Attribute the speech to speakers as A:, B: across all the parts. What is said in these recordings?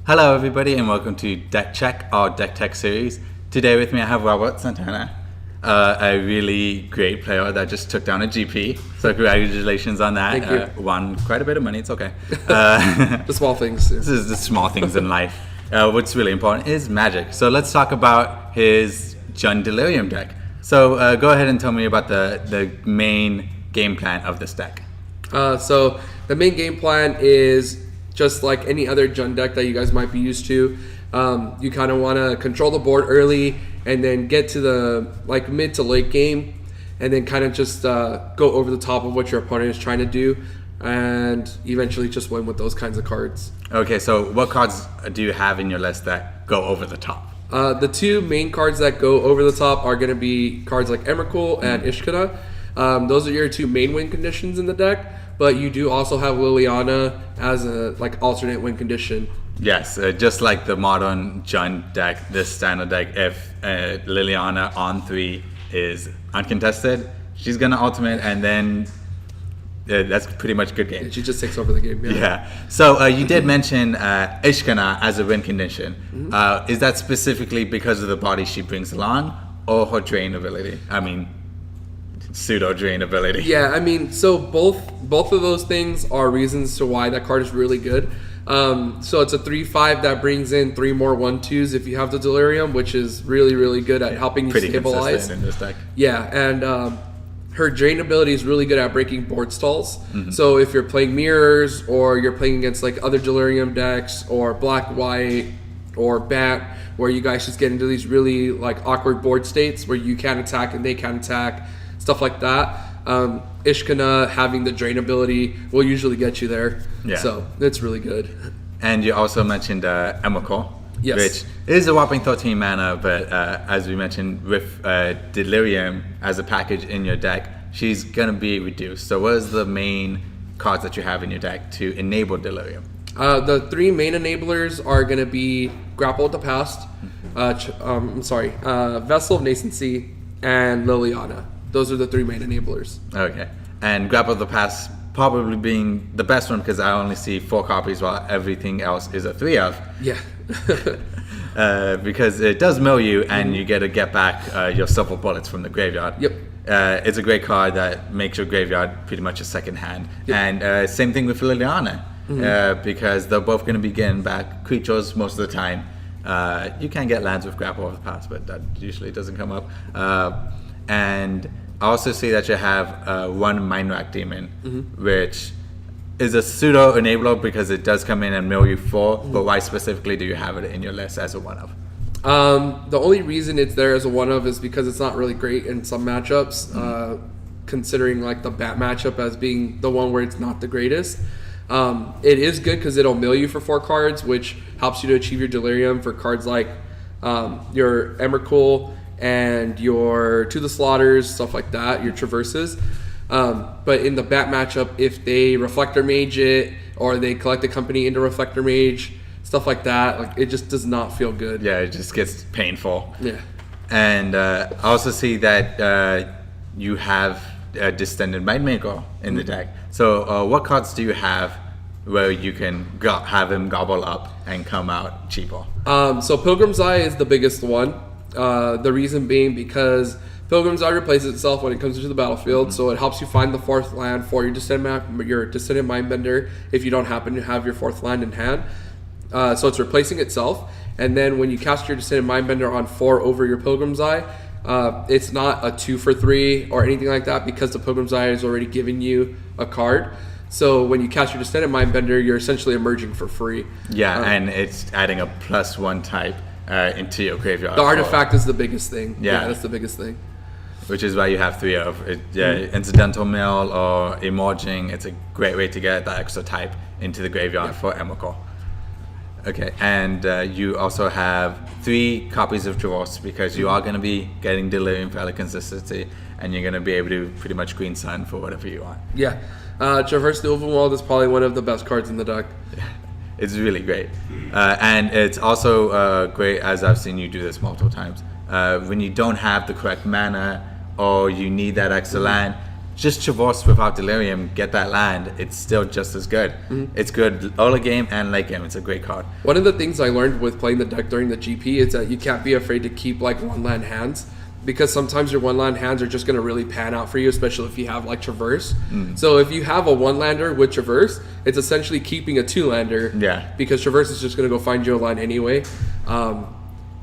A: Hello, everybody, and welcome to Deck Check, our Deck Tech series. Today with me, I have Robert Santana, a really great player that just took down a GP. So congratulations on that.
B: Thank you.
A: Won quite a bit of money. It's okay.
B: The small things.
A: This is the small things in life. What's really important is Magic. So let's talk about his Jund Delerium deck. So go ahead and tell me about the main game plan of this deck.
B: So the main game plan is just like any other Jund deck that you guys might be used to. You kind of want to control the board early and then get to the mid to late game and then kind of just go over the top of what your opponent is trying to do and eventually just win with those kinds of cards.
A: Okay, so what cards do you have in your list that go over the top?
B: The two main cards that go over the top are going to be cards like Emrakul and Ishkana. Those are your two main win conditions in the deck, but you do also have Liliana as a alternate win condition.
A: Yes, just like the modern Jund deck, this standard deck, if Liliana on 3 is uncontested, she's going to ultimate, and then that's pretty much good game.
B: And she just takes over the game.
A: Yeah. So you did mention Ishkana as a win condition. Mm-hmm. Is that specifically because of the body she brings along, or her drain ability? I mean, pseudo drain ability.
B: Yeah, I mean, so both of those things are reasons to why that card is really good. So it's a 3/5 that brings in 3 more 1/2s if you have the Delirium, which is really, really good at helping you
A: Pretty
B: stabilize.
A: consistent in this deck.
B: Yeah, and her drain ability is really good at breaking board stalls.
A: Mm-hmm.
B: So if you're playing mirrors or you're playing against other Delirium decks or black-white or bat, where you guys just get into these really awkward board states where you can't attack and they can't attack, stuff like that. Ishkana having the drain ability will usually get you there.
A: Yeah.
B: So it's really good.
A: And you also mentioned Emrakul,
B: Yes.
A: which is a whopping 13 mana, but as we mentioned, with Delirium as a package in your deck, she's going to be reduced. So what is the main cards that you have in your deck to enable Delirium?
B: The 3 main enablers are going to be Grapple with the Past, Vessel of Nascency, and Liliana. Those are the 3 main enablers.
A: Okay. And Grapple of the Past probably being the best one because I only see 4 copies while everything else is a 3 of.
B: Yeah.
A: Because it does mill you and you get to get back your silver bullets from the graveyard.
B: Yep.
A: It's a great card that makes your graveyard pretty much a second hand.
B: Yep.
A: And same thing with Liliana, because they're both going to be getting back creatures most of the time. You can get lands with Grapple of the Past, but that usually doesn't come up. And I also see that you have 1 Mind Rack Demon, which is a pseudo enabler because it does come in and mill you 4, but why specifically do you have it in your list as a 1-of?
B: The only reason it's there as a 1-of is because it's not really great in some matchups, considering the bat matchup as being the one where it's not the greatest. It is good because it'll mill you for 4 cards, which helps you to achieve your Delirium for cards like your Emrakul and your To the Slaughters, stuff like that, your Traverses. But in the bat matchup, if they Reflector Mage it or they collect the company into Reflector Mage, stuff like that, it just does not feel good.
A: Yeah, it just gets painful.
B: Yeah.
A: And I also see that you have a Distended Mindmaker in the deck. So what cards do you have where you can have him gobble up and come out cheaper?
B: So Pilgrim's Eye is the biggest one. The reason being because Pilgrim's Eye replaces itself when it comes into the battlefield, so it helps you find the 4th land for your Descendant Mindbender if you don't happen to have your 4th land in hand. So it's replacing itself, and then when you cast your Descendant Mindbender on 4 over your Pilgrim's Eye, it's not a 2 for 3 or anything like that because the Pilgrim's Eye is already giving you a card. So when you cast your Descendant Mindbender, you're essentially emerging for free.
A: Yeah, and it's adding a +1 type into your graveyard.
B: The artifact is the biggest thing.
A: Yeah,
B: that's the biggest thing.
A: Which is why you have 3 of it. Incidental Mill or Emerging. It's a great way to get that extra type into the graveyard for Emrakul. Okay, and you also have 3 copies of Traverse because you are going to be getting Delirium fairly consistency, and you're going to be able to pretty much Green Sun for whatever you want.
B: Yeah, Traverse the Overworld is probably one of the best cards in the deck.
A: It's really great. And it's also great, as I've seen you do this multiple times, when you don't have the correct mana or you need that extra land, just traverse without Delirium, get that land, it's still just as good. It's good early game and late game. It's a great card.
B: One of the things I learned with playing the deck during the GP is that you can't be afraid to keep like one land hands, because sometimes your one land hands are just going to really pan out for you, especially if you have like Traverse. So if you have a one lander with Traverse, it's essentially keeping a two lander.
A: Yeah.
B: Because Traverse is just going to go find you a line anyway.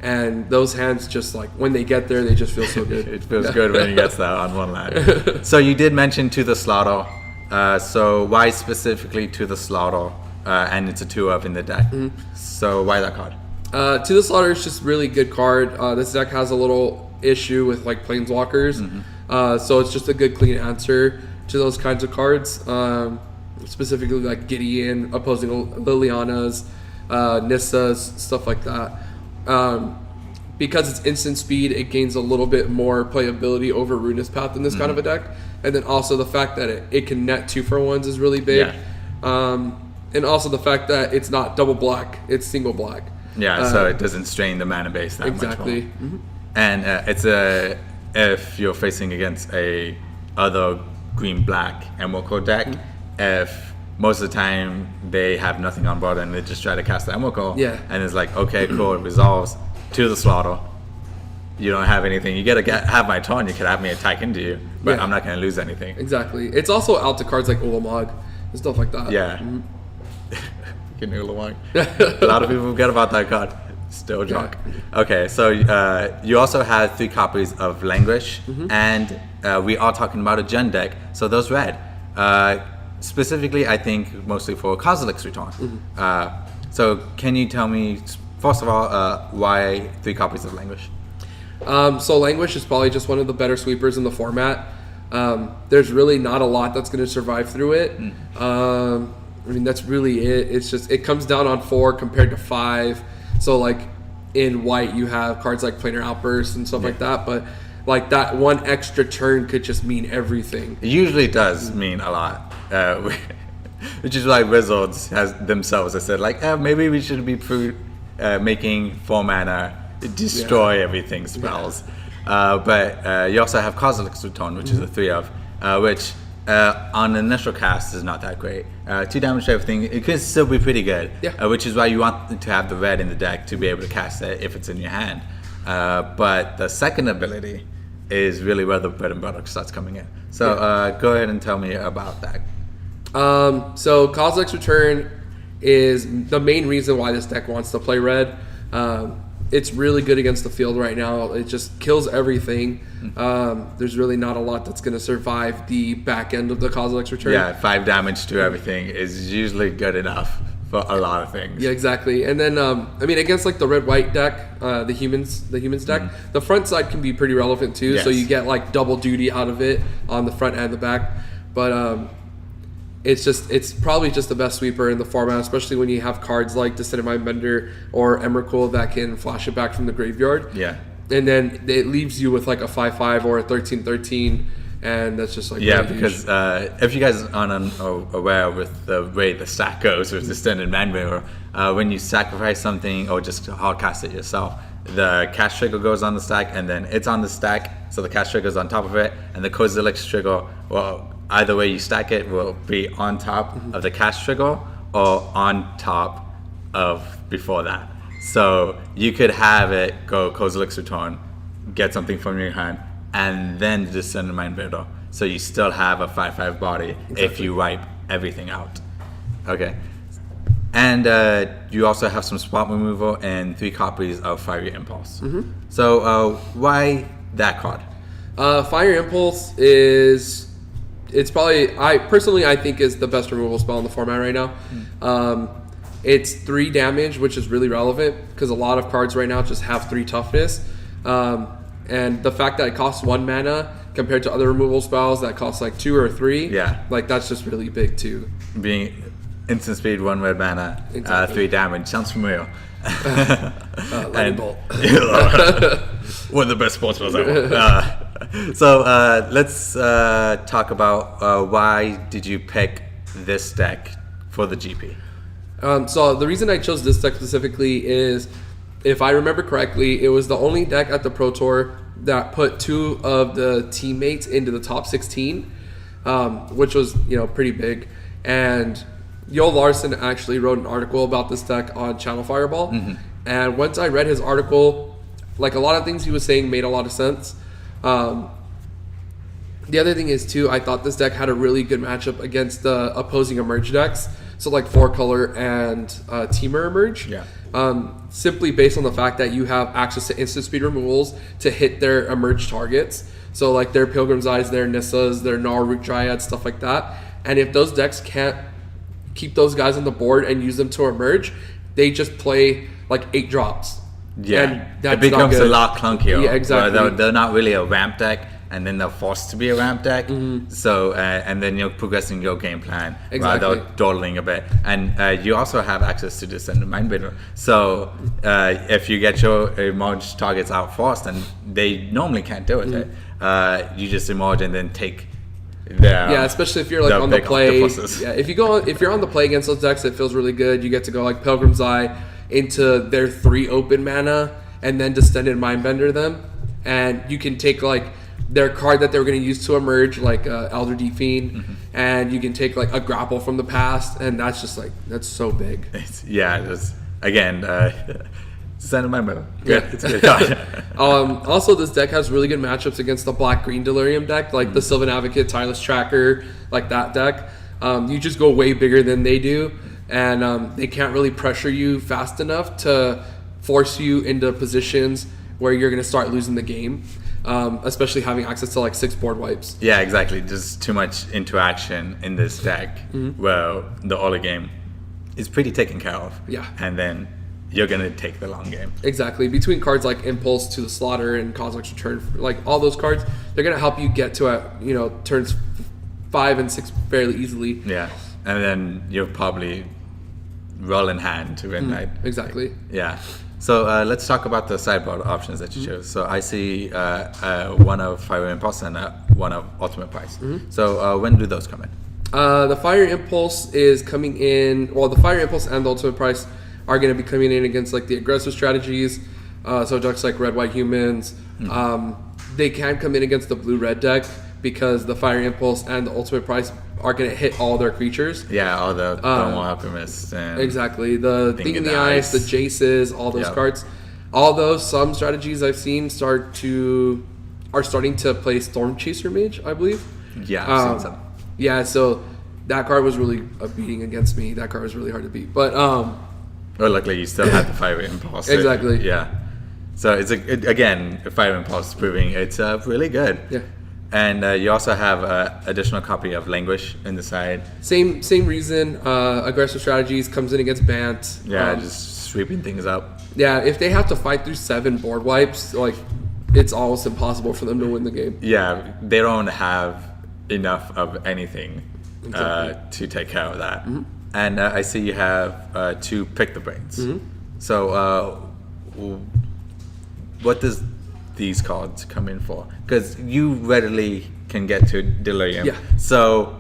B: And those hands, just like when they get there, they just feel so good.
A: It feels good when you get that on one land. So you did mention To the Slaughter. So why specifically To the Slaughter? And it's a 2-of in the deck. So why that card?
B: To the Slaughter is just really good card. This deck has a little issue with like planeswalkers, so it's just a good clean answer to those kinds of cards, specifically like Gideon opposing Liliana's, Nissa's, stuff like that. Because it's instant speed, it gains a little bit more playability over Ruinous Path in this kind of a deck, and then also the fact that it can net 2-for-1s is really big. And also the fact that it's not double black, it's single black.
A: So it doesn't strain the mana base that much more. And if you're facing against a other green-black Emerald Core deck, if most of the time they have nothing on board and they just try to cast the Emerald Core, and it's like, okay, cool, it resolves To the Slaughter. You don't have anything. You gotta have my turn. You could have me attack into you, but I'm not gonna lose anything.
B: Exactly. It's also out to cards like Ulamog and stuff like that.
A: Fucking Ulamog. A lot of people forget about that card. Still drunk. Okay, so you also have 3 copies of Languish, and we are talking about a Jund deck, so those red. Specifically, I think mostly for Kozilek's Return. So can you tell me, first of all, why 3 copies of Languish?
B: So Languish is probably just one of the better sweepers in the format. There's really not a lot that's going to survive through it. I mean, that's really it. It's just, it comes down on 4 compared to 5. So like in white you have cards like Planar Outburst and stuff like that, but like that one extra turn could just mean everything.
A: It usually does mean a lot, which is why Wizards has themselves have said like, maybe we should be making 4 mana destroy everything spells. But you also have Kozilek's Return, which is a 3-of, which on the initial cast is not that great. 2 damage to everything, it could still be pretty good, which is why you want to have the red in the deck to be able to cast it if it's in your hand. But the second ability is really where the bread and butter starts coming in. So go ahead and tell me about that.
B: So Kozilek's Return is the main reason why this deck wants to play red. It's really good against the field right now. It just kills everything. There's really not a lot that's going to survive the back end of the Kozilek's Return. 5 damage to everything is usually good enough for a lot of things. Yeah, exactly. And then, I mean, against like the red-white deck, the humans deck, the front side can be pretty relevant too. So you get like double duty out of it on the front and the back. But it's probably just the best sweeper in the format, especially when you have cards like Descendant Mindbender or Emrakul that can flash it back from the graveyard. And then it leaves you with like a 5/5 or a 13/13, and that's just like
A: because if you guys aren't aware with the way the stack goes with Descendant Mindbender, when you sacrifice something or just hard cast it yourself, the cast trigger goes on the stack, and then it's on the stack, so the cast trigger is on top of it, and the Kozilek's trigger, well, either way you stack it, will be on top of the cast trigger or on top of before that. So you could have it go Kozilek's Return, get something from your hand, and then Descendant Mindbender. So you still have a 5/5 body if you wipe everything out. Okay. And you also have some spot removal and 3 copies of Fiery Impulse. So why that card?
B: Fire Impulse is, it's probably, I think is the best removal spell in the format right now. It's 3 damage, which is really relevant because a lot of cards right now just have 3 toughness. And the fact that it costs 1 mana compared to other removal spells that cost like 2 or 3, like that's just really big too.
A: Being instant speed, 1 red mana, 3 damage, sounds familiar.
B: Lightning Bolt.
A: One of the best sports spells ever. So let's talk about why did you pick this deck for the GP?
B: So the reason I chose this deck specifically is, if I remember correctly, it was the only deck at the Pro Tour that put 2 of the teammates into the top 16. which was pretty big. And Yo Larson actually wrote an article about this deck on Channel Fireball, and once I read his article, like a lot of things he was saying made a lot of sense. The other thing is too, I thought this deck had a really good matchup against the opposing Emerge decks. So like 4-color and Teamer Emerge.
A: Yeah.
B: Simply based on the fact that you have access to instant speed removals to hit their Emerge targets. So like their Pilgrim's Eyes, their Nissas, their Gnar Root Dryads, stuff like that. And if those decks can't keep those guys on the board and use them to emerge, they just play like 8 drops.
A: Yeah,
B: and that's
A: it becomes
B: not good.
A: a lot clunkier.
B: Yeah, exactly.
A: They're not really a ramp deck, and then they're forced to be a ramp deck. So, and then you're progressing your game plan
B: Exactly.
A: rather dawdling a bit. And you also have access to Descendant Mindbender. So, if you get your emerge targets out forced, and they normally can't do it, you just emerge and then take.
B: Especially if you're like on the play. Yeah, if you're on the play against those decks, it feels really good. You get to go like Pilgrim's Eye into their 3 open mana and then Descendant Mindbender them, and you can take like their card that they were going to use to emerge, like Elder Deep Fiend, and you can take like a grapple from the past, and that's just like that's so big.
A: Again. Descendant Mindbender.
B: Yeah,
A: it's a good card.
B: Also, this deck has really good matchups against the Black-Green Delirium deck, like the Sylvan Advocate, Tireless Tracker, like that deck. You just go way bigger than they do, and they can't really pressure you fast enough to force you into positions where you're going to start losing the game, especially having access to like 6 board wipes.
A: Yeah, exactly. There's too much interaction in this deck where the early game is pretty taken care of.
B: Yeah.
A: And then you're going to take the long game.
B: Exactly. Between cards like Impulse to the Slaughter and Kozilek's Return, like all those cards, they're going to help you get to turns 5 and 6 fairly easily.
A: Yeah. And then you'll probably roll in hand to win, right?
B: Exactly.
A: Yeah. So let's talk about the sideboard options that you chose. So I see one of Fire Impulse and one of Ultimate Price. So when do those come in?
B: The Fire Impulse is coming in. Well, the Fire Impulse and the Ultimate Price are going to be coming in against like the aggressive strategies. So decks like Red White Humans. They can come in against the Blue Red deck because the Fire Impulse and the Ultimate Price are going to hit all their creatures.
A: Yeah, all the Thermal Alchemists. And
B: exactly. The Thing in the Ice, the Jaces, all those cards. All those, some strategies I've seen are starting to play Storm Chaser Mage, I believe.
A: Yeah, I've seen some.
B: Yeah, so that card was really beating against me. That card was really hard to beat. But
A: well, luckily you still have the Fire Impulse.
B: Exactly.
A: Yeah. So it's again, Fire Impulse proving it's really good.
B: Yeah.
A: And you also have an additional copy of Languish in the side.
B: Same reason. Aggressive strategies comes in against Bant.
A: Yeah, just sweeping things up.
B: Yeah, if they have to fight through 7 board wipes, like it's almost impossible for them to win the game.
A: Yeah, they don't have enough of anything to take care of that. And I see you have 2 Pick the Brains. So what does these cards come in for? Because you readily can get to Delirium.
B: Yeah.
A: So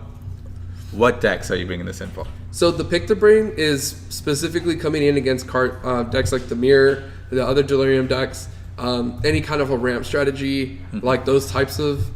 A: what decks are you bringing this in for?
B: So the Pick the Brain is specifically coming in against decks like the Mirror, the other Delirium decks, any kind of a ramp strategy, like those types of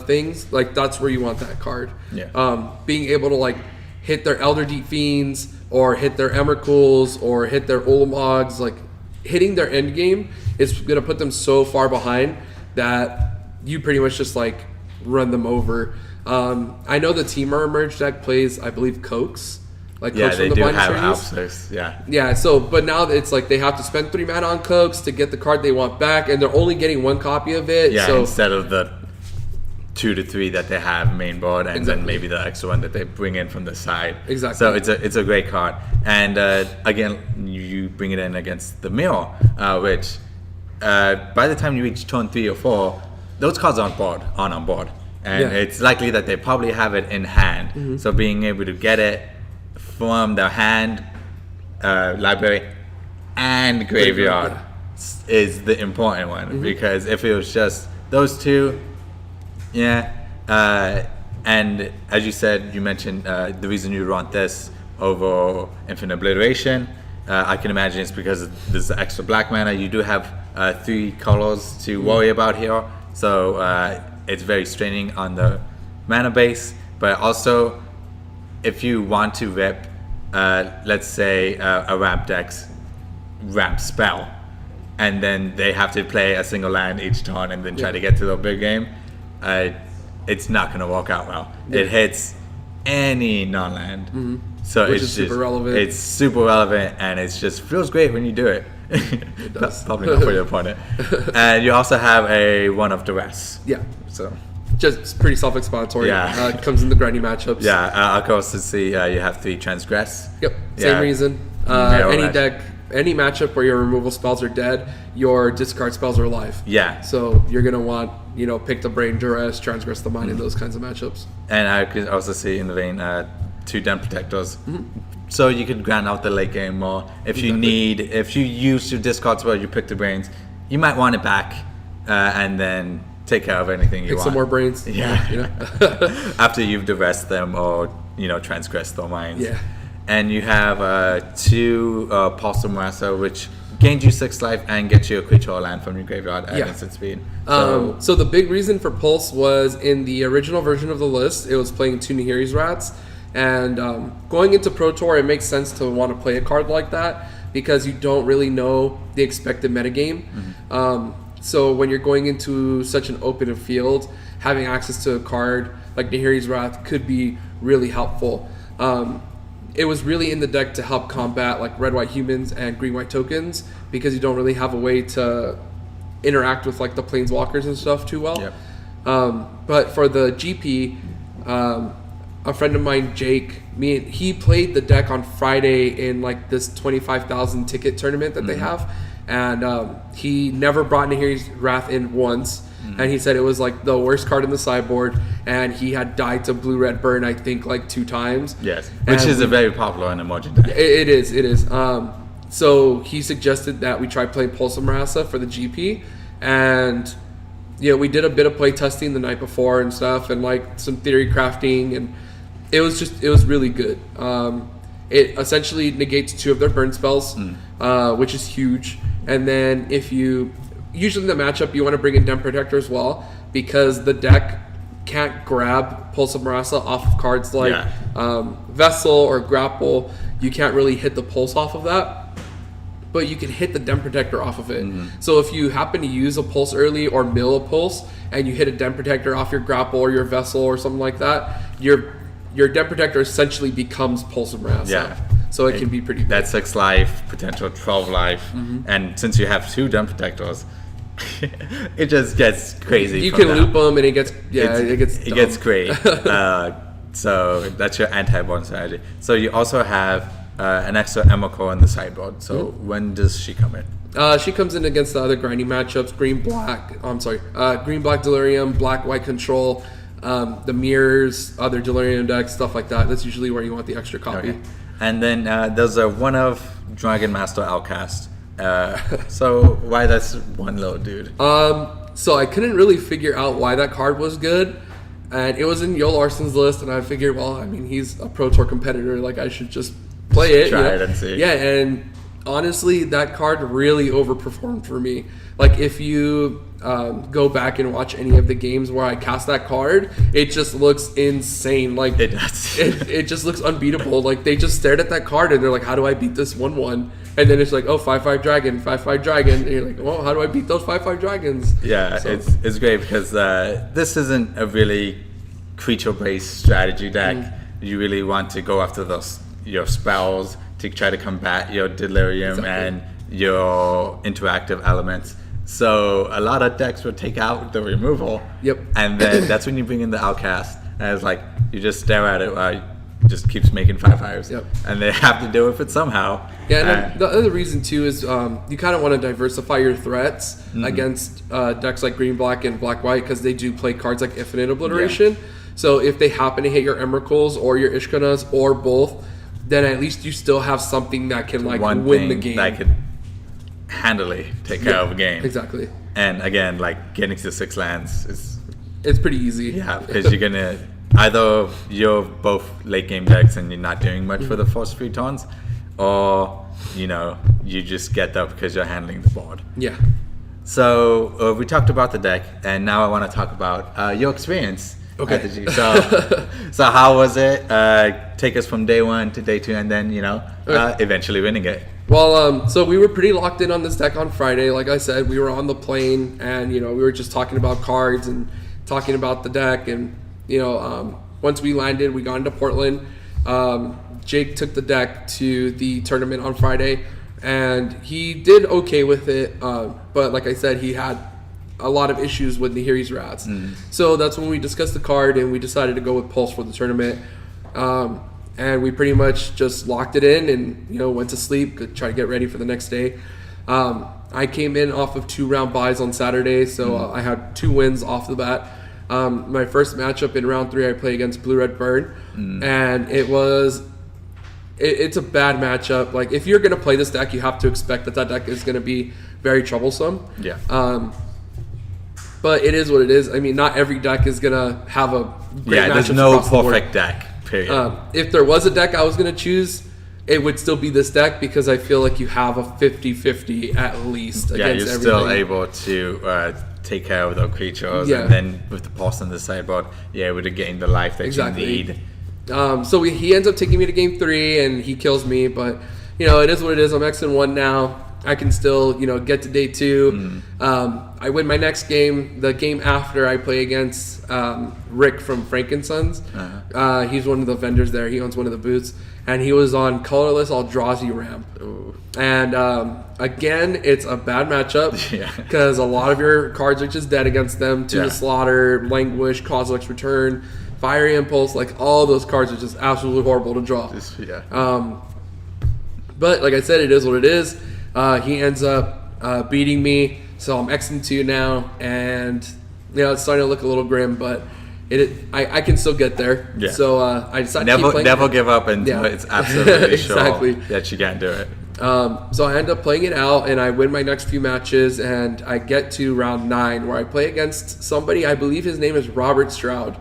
B: things. Like that's where you want that card.
A: Yeah.
B: Being able to like hit their Elder Deep Fiends or hit their Emrakuls or hit their Olomogs, like hitting their end game is going to put them so far behind that you pretty much just like run them over. I know the Teamer Emerge deck plays, I believe, Cokes. Like
A: Yeah,
B: Cokes
A: they
B: from the
A: do
B: Blind
A: have
B: Series.
A: Alpsix. Yeah.
B: Yeah, so but now it's like they have to spend 3 mana on Cokes to get the card they want back, and they're only getting 1 copy of it.
A: Yeah,
B: so
A: instead of the 2 to 3 that they have main board, and then maybe the extra one that they bring in from the side.
B: Exactly.
A: So it's a great card, and again, you bring it in against the Mirror, which by the time you reach turn 3 or 4, those cards aren't on board, and it's likely that they probably have it in hand. So being able to get it from their hand, library, and graveyard is the important one, because if it was just those 2. And as you said, you mentioned the reason you want this over Infinite Obliteration. I can imagine it's because there's the extra black mana. You do have 3 colors to worry about here, so it's very straining on the mana base. But also, if you want to rip, let's say a ramp deck's ramp spell, and then they have to play a single land each turn and then try to get to the big game, it's not going to work out well. It hits any non-land. So
B: Which
A: it's
B: is
A: just,
B: super relevant.
A: It's super relevant, and it just feels great when you do it.
B: It does.
A: Probably not for your opponent. And you also have a one of duress.
B: Yeah.
A: So
B: Just pretty self-explanatory.
A: Yeah.
B: It comes in the grindy matchups.
A: yeah, of course, to see you have 3 transgress.
B: Yep. Same
A: Yeah.
B: reason.
A: Narrow
B: Any
A: match.
B: deck, any matchup where your removal spells are dead, your discard spells are alive.
A: Yeah.
B: So you're gonna want, pick the brain, duress, transgress the mind in those kinds of matchups.
A: And I could also see in the vein 2 den protectors. So you could grant out the late game more. If you use your discard spell, you pick the brains, you might want it back and then take care of anything you
B: Pick
A: want.
B: some more brains.
A: Yeah. After you've duressed them or, transgressed their minds.
B: Yeah.
A: And you have 2 Pulse of Marassa, which gains you 6 life and gets you a creature or land from your graveyard at instant speed.
B: So the big reason for Pulse was in the original version of the list, it was playing 2 Nahiri's Rats. And going into Pro Tour, it makes sense to want to play a card like that because you don't really know the expected metagame. So when you're going into such an open field, having access to a card like Nahiri's Wrath could be really helpful. It was really in the deck to help combat like red-white humans and green-white tokens because you don't really have a way to interact with like the planeswalkers and stuff too well.
A: Yep.
B: But for the GP, a friend of mine, Jake, he played the deck on Friday in like this 25,000 ticket tournament that they have, and he never brought Nahiri's Wrath in once, and he said it was like the worst card in the sideboard, and he had died to blue-red burn I think like 2 times.
A: Yes, which is a very popular and emerging deck.
B: It is. So he suggested that we try playing Pulse of Marassa for the GP, and we did a bit of play testing the night before and stuff, and like some theory crafting, and it was really good. It essentially negates 2 of their burn spells, which is huge. And then usually in the matchup you want to bring in Den Protector as well because the deck can't grab Pulse of Marassa off of cards like Vessel or Grapple. You can't really hit the Pulse off of that, but you can hit the Den Protector off of it. So if you happen to use a Pulse early or mill a Pulse and you hit a Den Protector off your Grapple or your Vessel or something like that, your Den Protector essentially becomes Pulse of Marassa.
A: Yeah.
B: So it can be pretty big.
A: That's 6 life, potential 12 life, and since you have 2 Den Protectors, it just gets crazy.
B: You can loop them and it gets
A: it gets great. So that's your anti-burn strategy. So you also have an extra Emrakul in the sideboard. So when does she come in?
B: She comes in against the other grinding matchups: green black Delirium, black white control, the mirrors, other Delirium decks, stuff like that. That's usually where you want the extra copy.
A: Okay. And then there's a one of Dragon Master Outcast. So why that's one little dude?
B: So I couldn't really figure out why that card was good, and it was in Yo Larson's list, and I figured, well, I mean, he's a Pro Tour competitor, like I should just play it.
A: Try it and see.
B: Yeah, and honestly, that card really overperformed for me. Like if you go back and watch any of the games where I cast that card, it just looks insane. Like
A: It does.
B: it just looks unbeatable. Like they just stared at that card and they're like, how do I beat this 1/1? And then it's like, oh, 5/5 dragon, 5/5 dragon. And you're like, well, how do I beat those 5/5 dragons?
A: Yeah,
B: So-
A: it's great because this isn't a really creature-based strategy deck. You really want to go after your spells to try to combat your Delirium and your interactive elements. So a lot of decks will take out the removal.
B: Yep.
A: And then that's when you bring in the Outcast. And it's like, you just stare at it while it just keeps making 5/5s.
B: Yep.
A: And they have to deal with it somehow.
B: Yeah, and then the other reason too is you kind of want to diversify your threats against decks like green, black, and black, white because they do play cards like Infinite Obliteration. So if they happen to hit your Emrakuls or your Ishkanas or both, then at least you still have something that can like win the game.
A: That could handily take care of a game.
B: Exactly.
A: And again, like getting to 6 lands is
B: It's pretty easy.
A: because you're gonna either you're both late game decks and you're not doing much for the first 3 turns, or you just get that because you're handling the board.
B: Yeah.
A: So we talked about the deck, and now I want to talk about your experience
B: Okay.
A: at the G. So how was it? Take us from day 1 to day 2, and then eventually winning it.
B: Well, so we were pretty locked in on this deck on Friday. Like I said, we were on the plane, and we were just talking about cards and talking about the deck. And once we landed, we got into Portland. Jake took the deck to the tournament on Friday, and he did okay with it. But like I said, he had a lot of issues with Nahiri's Rats. So that's when we discussed the card, and we decided to go with Pulse for the tournament. And we pretty much just locked it in and, went to sleep, to try to get ready for the next day. I came in off of 2-round buys on Saturday, so I had 2 wins off the bat. My first matchup in round 3, I played against Blue Red Burn, and it's a bad matchup. Like, if you're going to play this deck, you have to expect that deck is going to be very troublesome.
A: Yeah.
B: But it is what it is. I mean, not every deck is going to have a great matchup.
A: There's no perfect deck, period.
B: If there was a deck I was going to choose, it would still be this deck, because I feel like you have a 50-50 at least against everything.
A: Yeah, you're still able to take care of the creatures, and then with the Pulse on the sideboard, you're able to gain the life that you need.
B: So he ends up taking me to game 3, and he kills me, but it is what it is. I'm X-1 now. I can still get to day 2. I win my next game. The game after, I play against Rick from Frankensons. He's one of the vendors there. He owns one of the booths, and he was on colorless Eldrazi ramp.
A: Ooh.
B: And again, it's a bad matchup, because a lot of your cards are just dead against them. To the Slaughter, Languish, Kozilek's Return, Fiery Impulse, like all those cards are just absolutely horrible to draw. But like I said, it is what it is. He ends up beating me, so I'm X-2 now, and it's starting to look a little grim, but I can still get there. Yeah. So I decided to keep playing.
A: Never give up until it's absolutely sure that you can't do it.
B: So I end up playing it out, and I win my next few matches, and I get to round 9, where I play against somebody. I believe his name is Robert Stroud.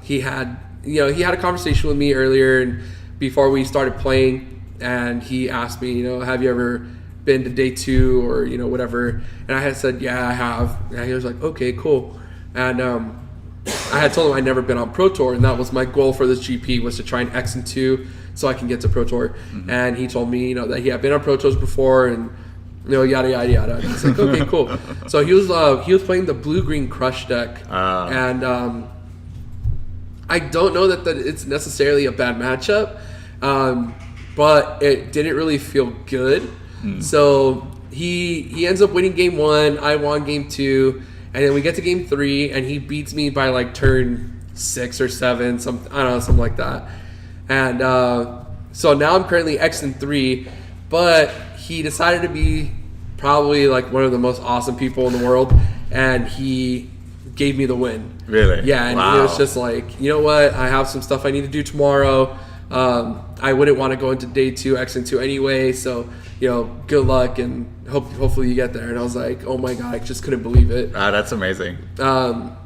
B: He had a conversation with me earlier, and before we started playing. And he asked me, have you ever been to day 2 or, whatever? And I had said, yeah, I have. And he was like, okay, cool. And I had told him I'd never been on Pro Tour, and that was my goal for this GP, was to try and X-2 so I can get to Pro Tour. And he told me, that he had been on Pro Tours before, and, yada, yada, yada. And he's like, okay, cool. So he was playing the blue-green Crush deck. And I don't know that it's necessarily a bad matchup. But it didn't really feel good. So he ends up winning game 1. I won game 2. And then we get to game 3, and he beats me by like turn 6 or 7, something like that. And so now I'm currently X-3, but he decided to be probably like one of the most awesome people in the world, and he gave me the win.
A: Really?
B: Yeah, and it was just like, you know what? I have some stuff I need to do tomorrow. I wouldn't want to go into day 2 X-2 anyway, so good luck, and hopefully you get there. And I was like, oh my god, I just couldn't believe it.
A: That's amazing.
B: So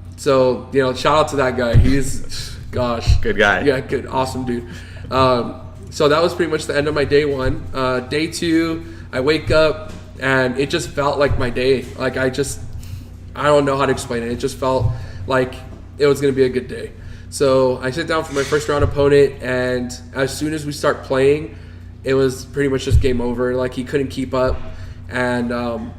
B: shout out to that guy. He's
A: good guy.
B: Yeah, good, awesome dude. So that was pretty much the end of my day 1. Day 2, I wake up, and it just felt like my day. Like I don't know how to explain it. It just felt like it was gonna be a good day. So I sit down for my first round opponent, and as soon as we start playing, it was pretty much just game over. Like, he couldn't keep up, and the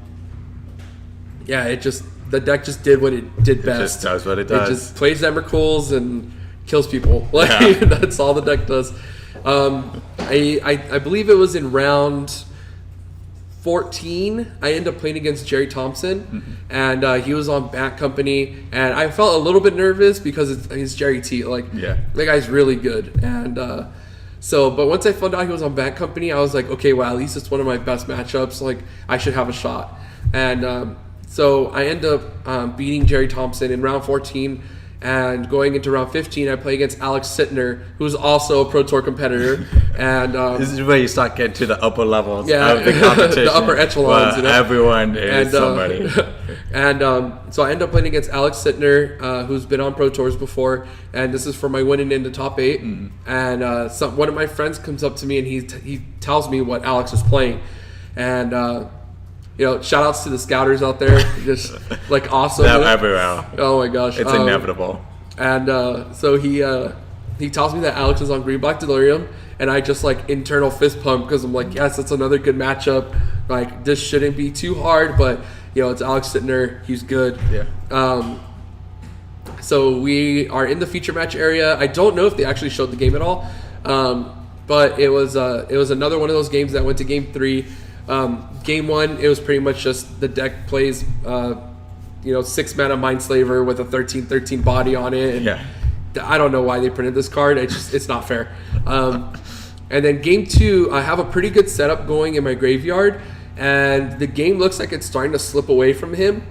B: deck just did what it did best.
A: It just does what it does.
B: It just plays Emrakul's and kills people. Like that's all the deck does. I believe it was in round 14, I ended up playing against Jerry Thompson, and he was on Bat Company, and I felt a little bit nervous because he's Jerry T. Like, that guy's really good, and but once I found out he was on Bat Company, I was like, okay, well, at least it's one of my best matchups. Like, I should have a shot, and so I end up beating Jerry Thompson in round 14. And going into round 15, I play against Alex Sittner, who's also a Pro Tour competitor. And
A: this is where you start getting to the upper levels of the competition.
B: The upper echelons.
A: Everyone is somebody.
B: And so I end up playing against Alex Sittner, who's been on Pro Tours before. And this is for my winning in the top 8. And one of my friends comes up to me, and he tells me what Alex is playing. And shout outs to the scouters out there. Just like awesome.
A: Everywhere.
B: Oh my gosh.
A: It's inevitable.
B: And so he tells me that Alex is on green black Delirium, and I just like internal fist pump because I'm like, yes, that's another good matchup. Like this shouldn't be too hard, but it's Alex Sittner. He's good.
A: Yeah.
B: So we are in the feature match area. I don't know if they actually showed the game at all, but it was another one of those games that went to game 3. Game 1, it was pretty much just the deck plays, 6-mana Mindslaver with a 13/13 body on it. And
A: Yeah.
B: I don't know why they printed this card. It's not fair. And then game 2, I have a pretty good setup going in my graveyard, and the game looks like it's starting to slip away from him.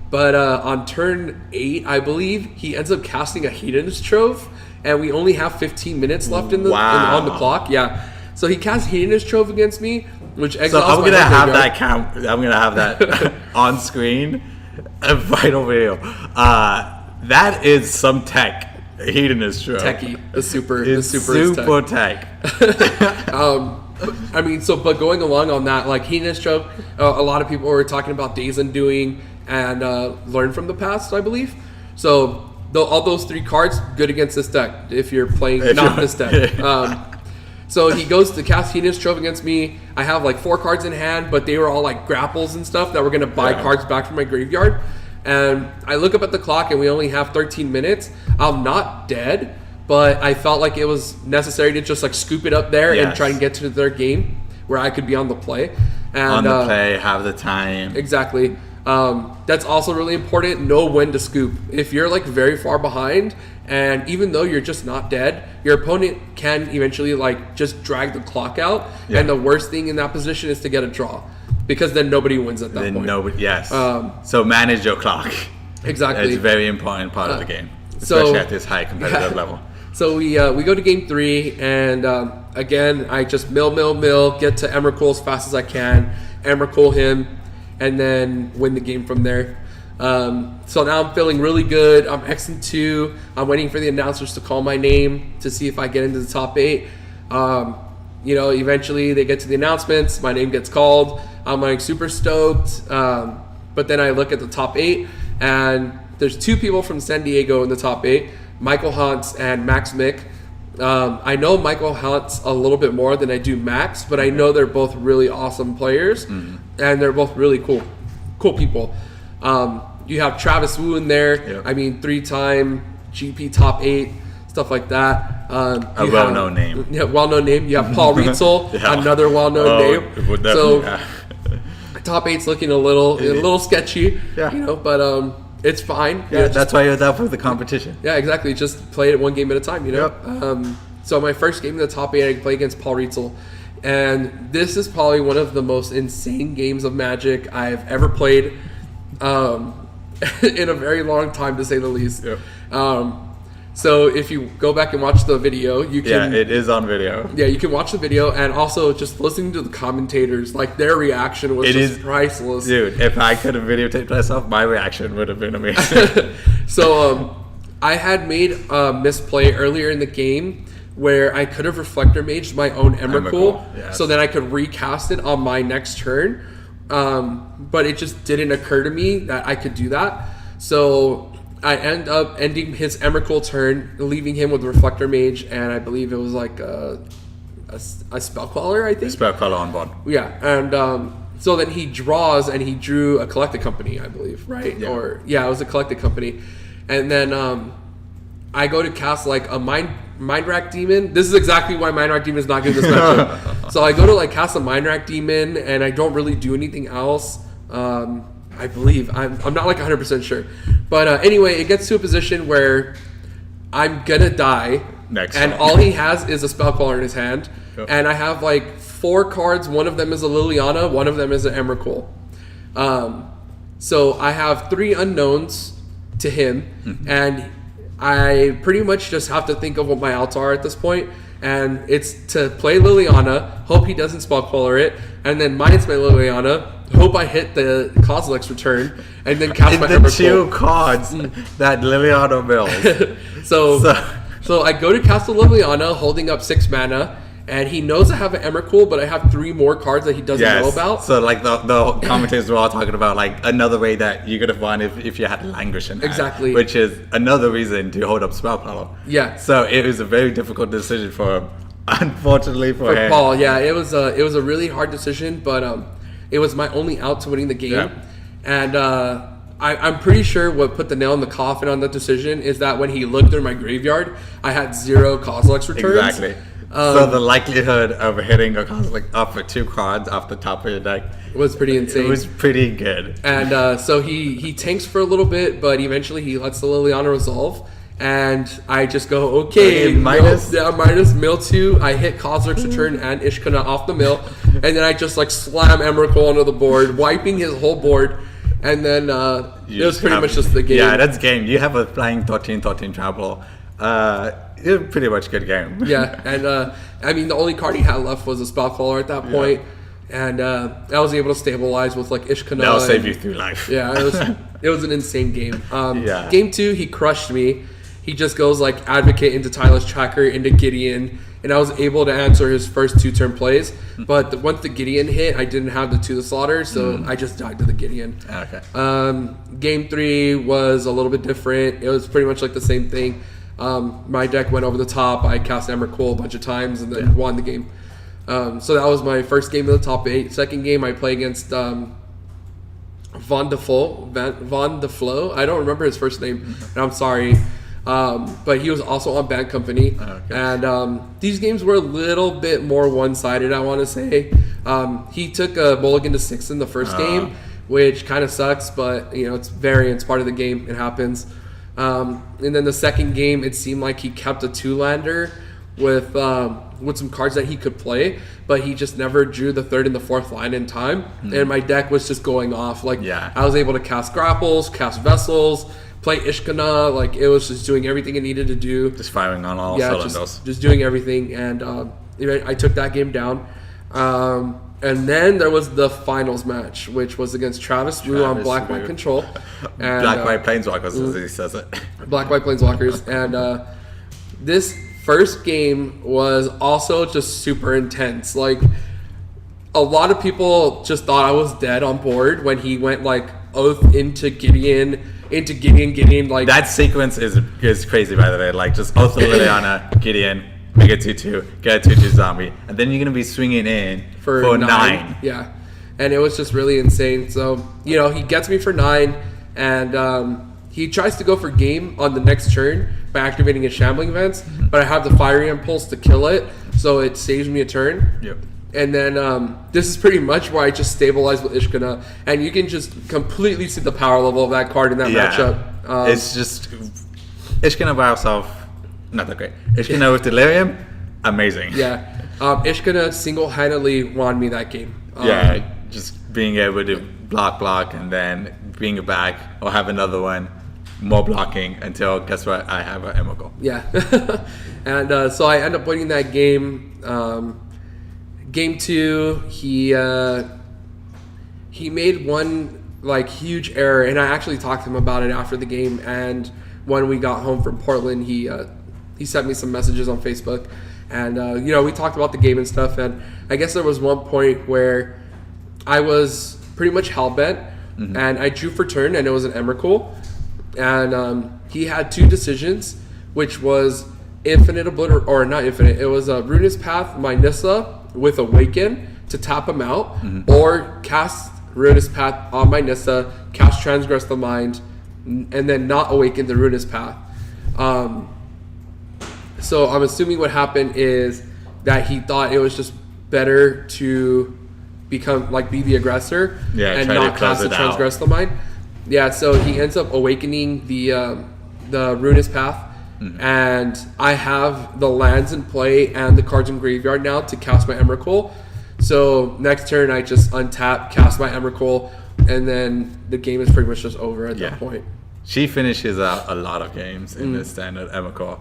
B: But on turn 8, I believe, he ends up casting a Hedonist Trove, and we only have 15 minutes left on the clock. Yeah. So he casts Hedonist Trove against me, which exiles
A: So I'm
B: my
A: gonna have
B: graveyard.
A: that count. I'm gonna have that on screen, right over here. That is some tech. Hedonist Trove.
B: Techie, the super
A: It's
B: is
A: super
B: tech.
A: tech.
B: But going along on that, like Hedonist Trove, a lot of people were talking about Days Undoing and Learn from the Past, I believe. So all those 3 cards good against this deck if you're playing this deck. So he goes to cast Hedonist Trove against me. I have like 4 cards in hand, but they were all like grapples and stuff that were gonna buy cards back from my graveyard. And I look up at the clock and we only have 13 minutes. I'm not dead, but I felt like it was necessary to just like scoop it up there and try and get to their game where I could be on the play. And,
A: on the play, have the time.
B: Exactly. That's also really important. Know when to scoop. If you're like very far behind, and even though you're just not dead, your opponent can eventually like just drag the clock out.
A: Yeah.
B: And the worst thing in that position is to get a draw, because then nobody wins at that point.
A: Yes. So manage your clock.
B: Exactly.
A: It's a very important part of the game, especially at this high competitive level.
B: So we go to game 3, and again, I just mill, get to Emrakul as fast as I can, Emrakul him, and then win the game from there. So now I'm feeling really good. I'm X-2. I'm waiting for the announcers to call my name to see if I get into the top 8. Eventually they get to the announcements. My name gets called. I'm like super stoked. But then I look at the top 8, and there's 2 people from San Diego in the top 8, Michael Huntz and Max Mick. I know Michael Huntz a little bit more than I do Max, but I know they're both really awesome players, and they're both really cool people. You have Travis Wu in there.
A: Yep.
B: I mean, 3-time GP top 8, stuff like that.
A: A well-known name.
B: Yeah, well-known name. You have Paul Rietzel, another well-known name. So top 8's looking a little sketchy.
A: Yeah.
B: But it's fine.
A: Yeah, that's why you're there for the competition.
B: Yeah, exactly. Just play it one game at a time.
A: Yep.
B: So my first game in the top 8, I play against Paul Rietzel, and this is probably one of the most insane games of Magic I've ever played. In a very long time, to say the least.
A: Yep.
B: So if you go back and watch the video, you can...
A: Yeah, it is on video.
B: Yeah, you can watch the video, and also just listening to the commentators, like their reaction was priceless.
A: Dude, if I could have videotaped myself, my reaction would have been amazing.
B: So I had made a misplay earlier in the game where I could have Reflector Maged my own Emrakul,
A: yes.
B: so then I could recast it on my next turn. But it just didn't occur to me that I could do that. So I end up ending his Emrakul turn, leaving him with Reflector Mage, and I believe it was like a Spellcaller, I think.
A: Spellcaller on board.
B: Yeah, and so then he draws, and he drew a Collected Company, I believe, right?
A: Yeah.
B: It was a Collected Company. And then I go to cast like a Mind Rack Demon. This is exactly why Mind Rack Demon is not good in this matchup. So I go to like cast a Mind Rack Demon, and I don't really do anything else. I believe I'm not like 100% sure, but anyway, it gets to a position where I'm gonna die, and all he has is a Spellcaller in his hand, and I have like 4 cards. One of them is a Liliana, one of them is an Emrakul. So I have 3 unknowns to him, and I pretty much just have to think of what my outs are at this point, and it's to play Liliana, hope he doesn't Spellcaller it, and then minus my Liliana, hope I hit the Kozilek's return, and then cast my Emrakul.
A: The 2 cards that Liliana builds.
B: So I go to cast a Liliana, holding up 6 mana, And he knows I have an Emrakul, but I have 3 more cards that he doesn't know about.
A: So like the commentators were all talking about like another way that you could have won if you had Languish in hand.
B: Exactly.
A: Which is another reason to hold up Spell Puddle.
B: Yeah.
A: So it was a very difficult decision for him. Unfortunately for him.
B: Paul, yeah, it was a really hard decision, but it was my only out to winning the game.
A: Yeah.
B: And I'm pretty sure what put the nail in the coffin on that decision is that when he looked through my graveyard, I had 0 Kozilek's returns.
A: Exactly. So the likelihood of hitting a Kozilek up for 2 cards off the top of your deck
B: was pretty insane.
A: It was pretty good.
B: And so he tanks for a little bit, but eventually he lets the Liliana resolve. And I just go, okay, minus mill 2. I hit Kozilek's return and Ishkana off the mill. And then I just like slam Emrakul onto the board, wiping his whole board. And then it was pretty much just the game.
A: Yeah, that's game. You have a flying 13-13 travel. It was pretty much a good game.
B: Yeah, and I mean, the only card he had left was a Spellcaller at that point. And I was able to stabilize with like Ishkana.
A: That'll save you through life.
B: Yeah, it was an insane game.
A: Yeah.
B: Game 2, he crushed me. He just goes like Advocate into Tyler's Tracker into Gideon, and I was able to answer his first 2 turn plays. But once the Gideon hit, I didn't have the To the Slaughter, so I just died to the Gideon.
A: Okay.
B: Game 3 was a little bit different. It was pretty much like the same thing. My deck went over the top. I cast Emrakul a bunch of times and then won the game. So that was my first game of the top 8. Second game, I play against Von de Flo. I don't remember his first name, and I'm sorry. But he was also on Bad Company.
A: Okay.
B: And these games were a little bit more one-sided, I want to say. He took a mulligan to 6 in the first game, which kind of sucks, but you know, it's variance, part of the game. It happens. And then the second game, it seemed like he kept a 2-lander with some cards that he could play, but he just never drew the 3rd and the 4th line in time. And my deck was just going off. Like, I was able to cast Grapples, cast Vessels, play Ishkana. Like, it was just doing everything it needed to do.
A: Just firing on all cylinders.
B: Just doing everything. And I took that game down. And then there was the finals match, which was against Travis Wu on Black-White Control. And,
A: Black-White Planeswalkers, as he says it.
B: Black-White Planeswalkers. And this first game was also just super intense. Like, a lot of people just thought I was dead on board when he went, like, Oath into Gideon. Like,
A: that sequence is crazy, by the way. Like, just Oath of Liliana, Gideon, make a 2/2, get a 2/2 zombie, and then you're gonna be swinging in for 9.
B: Yeah, and it was just really insane. So he gets me for 9, and he tries to go for game on the next turn by activating his Shambling Events, but I have the Fiery Impulse to kill it, so it saves me a turn.
A: Yep.
B: And then this is pretty much where I just stabilize with Ishkana, and you can just completely see the power level of that card in that matchup.
A: It's just Ishkana by herself, not that great. Ishkana with Delirium, amazing.
B: Yeah, Ishkana single-handedly won me that game.
A: Just being able to block, and then bring it back, or have another one, more blocking, until, guess what, I have an Emrakul.
B: Yeah, and so I end up winning that game. Game 2, he made one like huge error, and I actually talked to him about it after the game. And when we got home from Portland, he sent me some messages on Facebook, and we talked about the game and stuff. And I guess there was one point where I was pretty much hellbent, and I drew for turn, and it was an Emrakul, and he had 2 decisions, which was infinite obliter, or not infinite. It was a Ruinous Path, my Nissa with Awaken to tap him out, or cast Ruinous Path on my Nissa, cast Transgress the Mind, and then not awaken the Ruinous Path. So I'm assuming what happened is that he thought it was just better to be the aggressor and not cast the Transgress the Mind. Yeah, so he ends up awakening the Ruinous Path. And I have the lands in play and the cards in graveyard now to cast my Emrakul. So next turn I just untap, cast my Emrakul, and then the game is pretty much just over at that point.
A: She finishes out a lot of games in the standard Emrakul.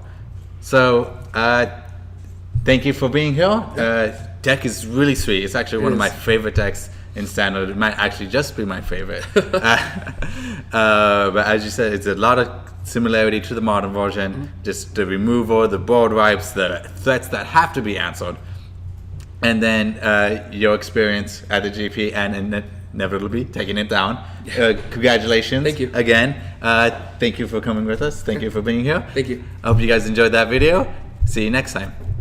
A: So thank you for being here. Deck is really sweet. It's actually one of my favorite decks in standard. It might actually just be my favorite. But as you said, it's a lot of similarity to the modern version. Just the removal, the board wipes, the threats that have to be answered. and then your experience at the GP and inevitably taking it down. Congratulations.
B: Thank you.
A: Again. Thank you for coming with us. Thank you for being here.
B: Thank you.
A: I hope you guys enjoyed that video. See you next time.